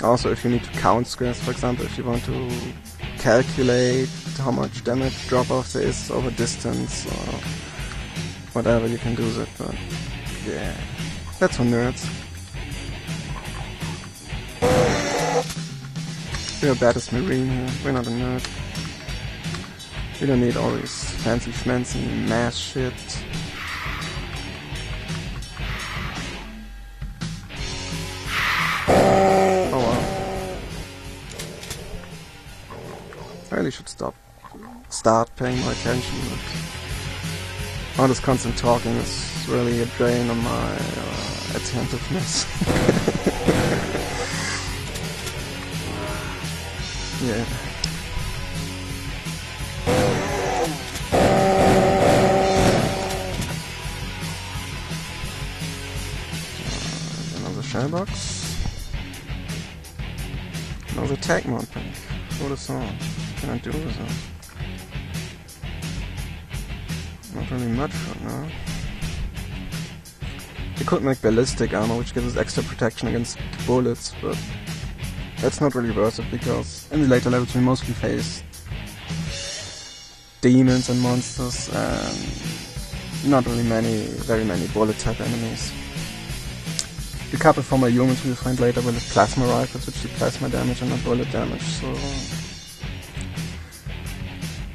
Also, if you need to count squares, for example, if you want to calculate how much damage drop-off there is over distance or whatever, you can do that, but yeah, that's for nerds. We're a baddest marine here, we're not a nerd. We don't need all this fancy schmancy mass shit. Oh wow. I really should start paying more attention, but all this constant talking is really a drain on my attentiveness. Yeah. Another shell box. Another tag mod pack. What a song. What can I do with that? Not really much right now. You could make ballistic armor, which gives us extra protection against bullets, but that's not really worth it, because in the later levels we mostly face demons and monsters and not really very many bullet type enemies. A couple former humans we'll find later will have plasma rifles, which do plasma damage and not bullet damage, so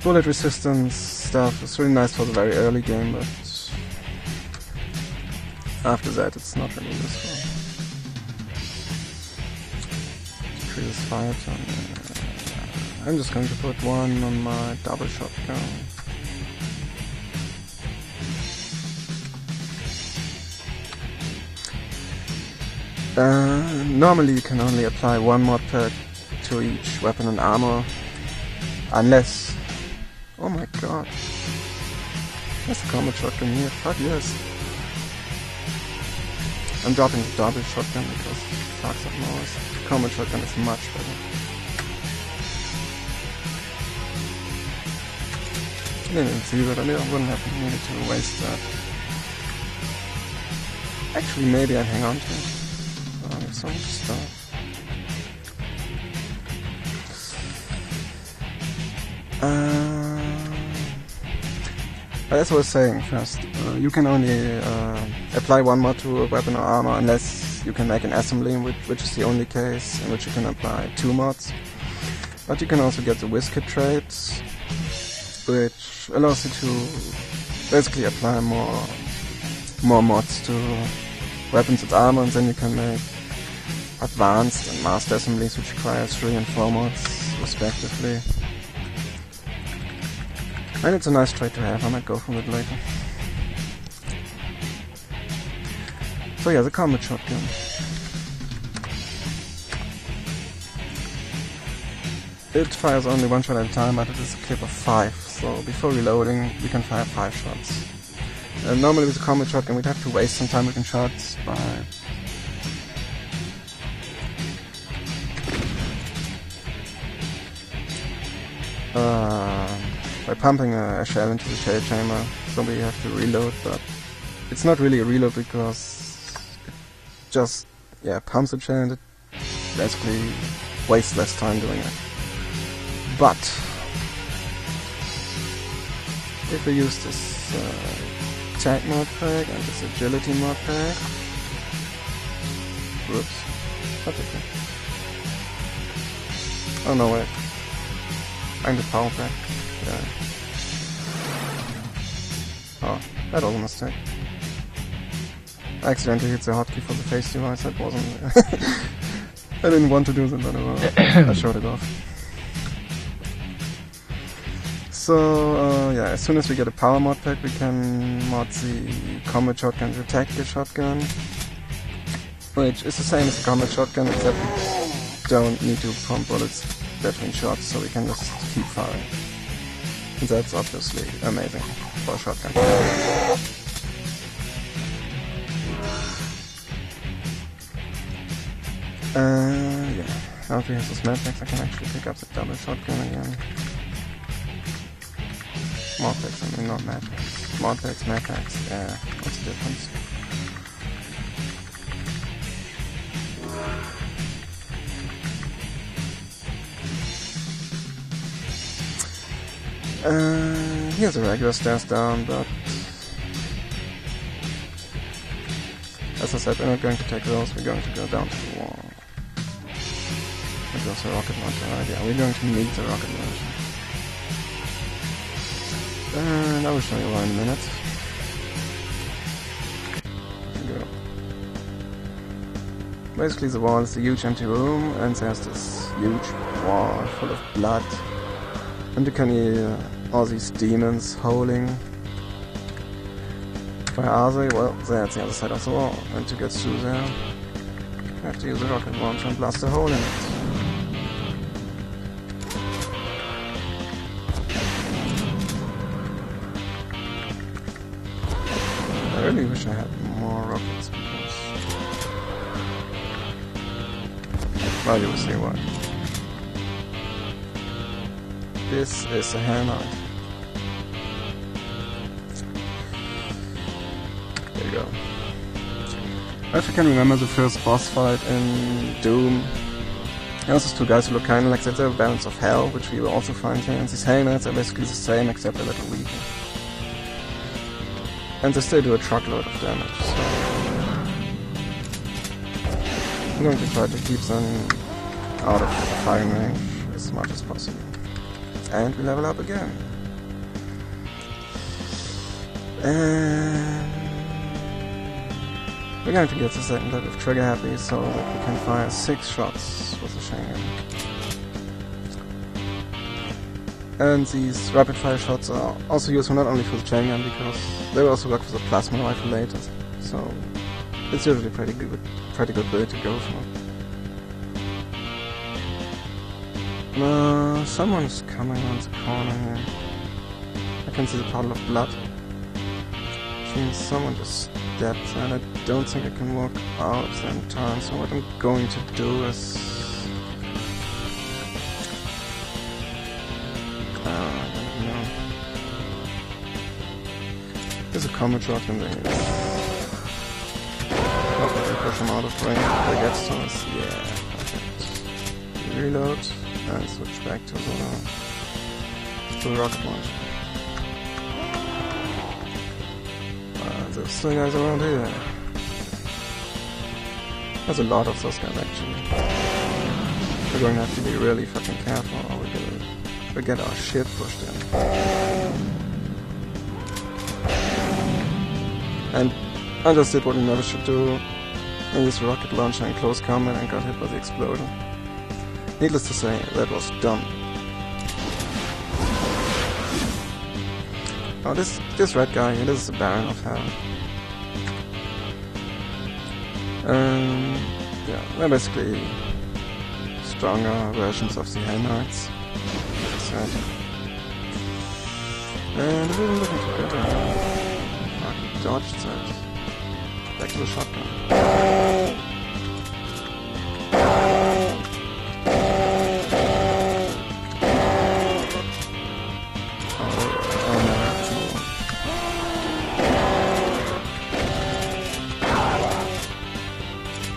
bullet resistance stuff is really nice for the very early game, but after that it's not really useful. Decreases fire time. I'm just going to put one on my double shotgun. Normally you can only apply one mod pack to each weapon and armor, unless... Oh my god. There's a combat shotgun here, fuck yes. I'm dropping the double shotgun because it fucks up noise. The combat shotgun is much better. I didn't even see that, I wouldn't have needed to waste that. Actually, maybe I'd hang on to it. Oh, there's so much stuff. As I was saying first, you can only apply one mod to a weapon or armor unless you can make an assembly, which is the only case in which you can apply two mods. But you can also get the Whiskit traits, which allows you to basically apply more mods to weapons and armor, and then you can make advanced and master assemblies, which require 3 and 4 mods respectively. And it's a nice trait to have, I might go for it later. So yeah, the combat shotgun. It fires only one shot at a time, but it is a clip of 5, so before reloading we can fire 5 shots. Normally with a combat shotgun we'd have to waste some time between shots by pumping a shell into the shell chamber, so we have to reload, but it's not really a reload because it just pumps the shell and it basically wastes less time doing it. But if we use this tag mod pack and this agility mod pack, whoops, that's okay. Oh no, wait, I'm the power pack. Yeah. Oh, that was a mistake. I accidentally hit the hotkey for the face device, that wasn't... I didn't want to do that, but I showed it off. So, yeah, as soon as we get a power mod pack, we can mod the combat shotgun to tactical shotgun, which is the same as the combat shotgun, except we don't need to pump bullets between shots, so we can just keep firing. And that's obviously amazing for a shotgun. Yeah. Now if we have this medpacks, I can actually pick up the double shotgun again. Modpacks, I mean not medpacks. Modpacks, medpacks, yeah, what's the difference? Here's a regular stairs down, but as I said, we're not going to take those, we're going to go down to the wall. There goes a rocket launcher, right? Yeah, we're going to meet the rocket launcher. And I will show you why in a minute. Here we go. Basically the wall is a huge empty room, and there's this huge wall full of blood. And you can hear all these demons howling. Where are they? Well, they're at the other side of the wall. And to get through there, you have to use a rocket launcher and blast a hole in it. I really wish I had more rockets because... well, you will see why. This is a hammer. There you go. If you can remember the first boss fight in Doom, there's those two guys who look kind of like that. They're Barons of Hell, which we will also find here. And these Haynards are basically the same, except a little weaker. And they still do a truckload of damage, so... I'm going to try to keep them out of firing range as much as possible. And we level up again. And we're going to get the second level of trigger happy so that we can fire 6 shots with the chain gun. And these rapid fire shots are also useful not only for the chain gun, because they will also work for the plasma rifle later. So it's usually pretty good build to go for. Someone's coming around the corner here. I can see the puddle of blood. Which means someone just stabbed there, and I don't think I can walk out of them in time. So what I'm going to do is... I don't know. There's a combat shot in there. Hope I can push him out of range before he gets to us. Yeah, perfect. Reload. And switch back to the rocket launcher. There's still guys around here. There's a lot of those guys actually. We're going to have to be really fucking careful or we'll get our shit pushed in. And I just did what we never should do. I used a rocket launcher in close combat and got hit by the explosion. Needless to say, that was dumb. Oh, this red guy here, this is the Baron of Hell. Yeah, they're basically stronger versions of the Haynards. And we were looking for better. Fucking dodged that. Back to the shotgun.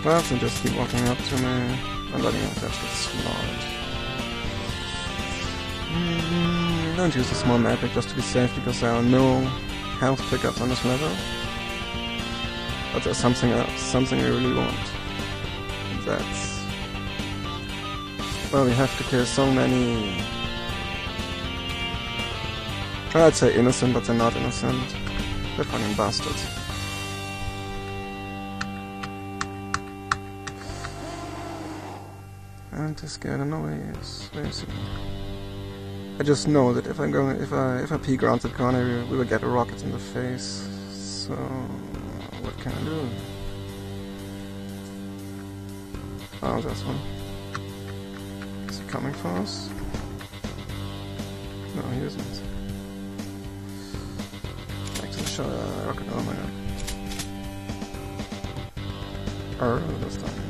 Well, so just keep walking up to me and letting myself get slaughtered. Don't use a small magic just to be safe, because there are no health pickups on this level. But there's something else, something we really want. And that's... well, we have to kill so many... I'd say innocent, but they're not innocent. They're fucking bastards. And this guy, I don't know where he is. Where is he? I just know that if I peek around the corner, we will get a rocket in the face. So what can I do? Oh, that's one. Is he coming for us? No, he isn't. Back to the rocket. Oh my god. This time.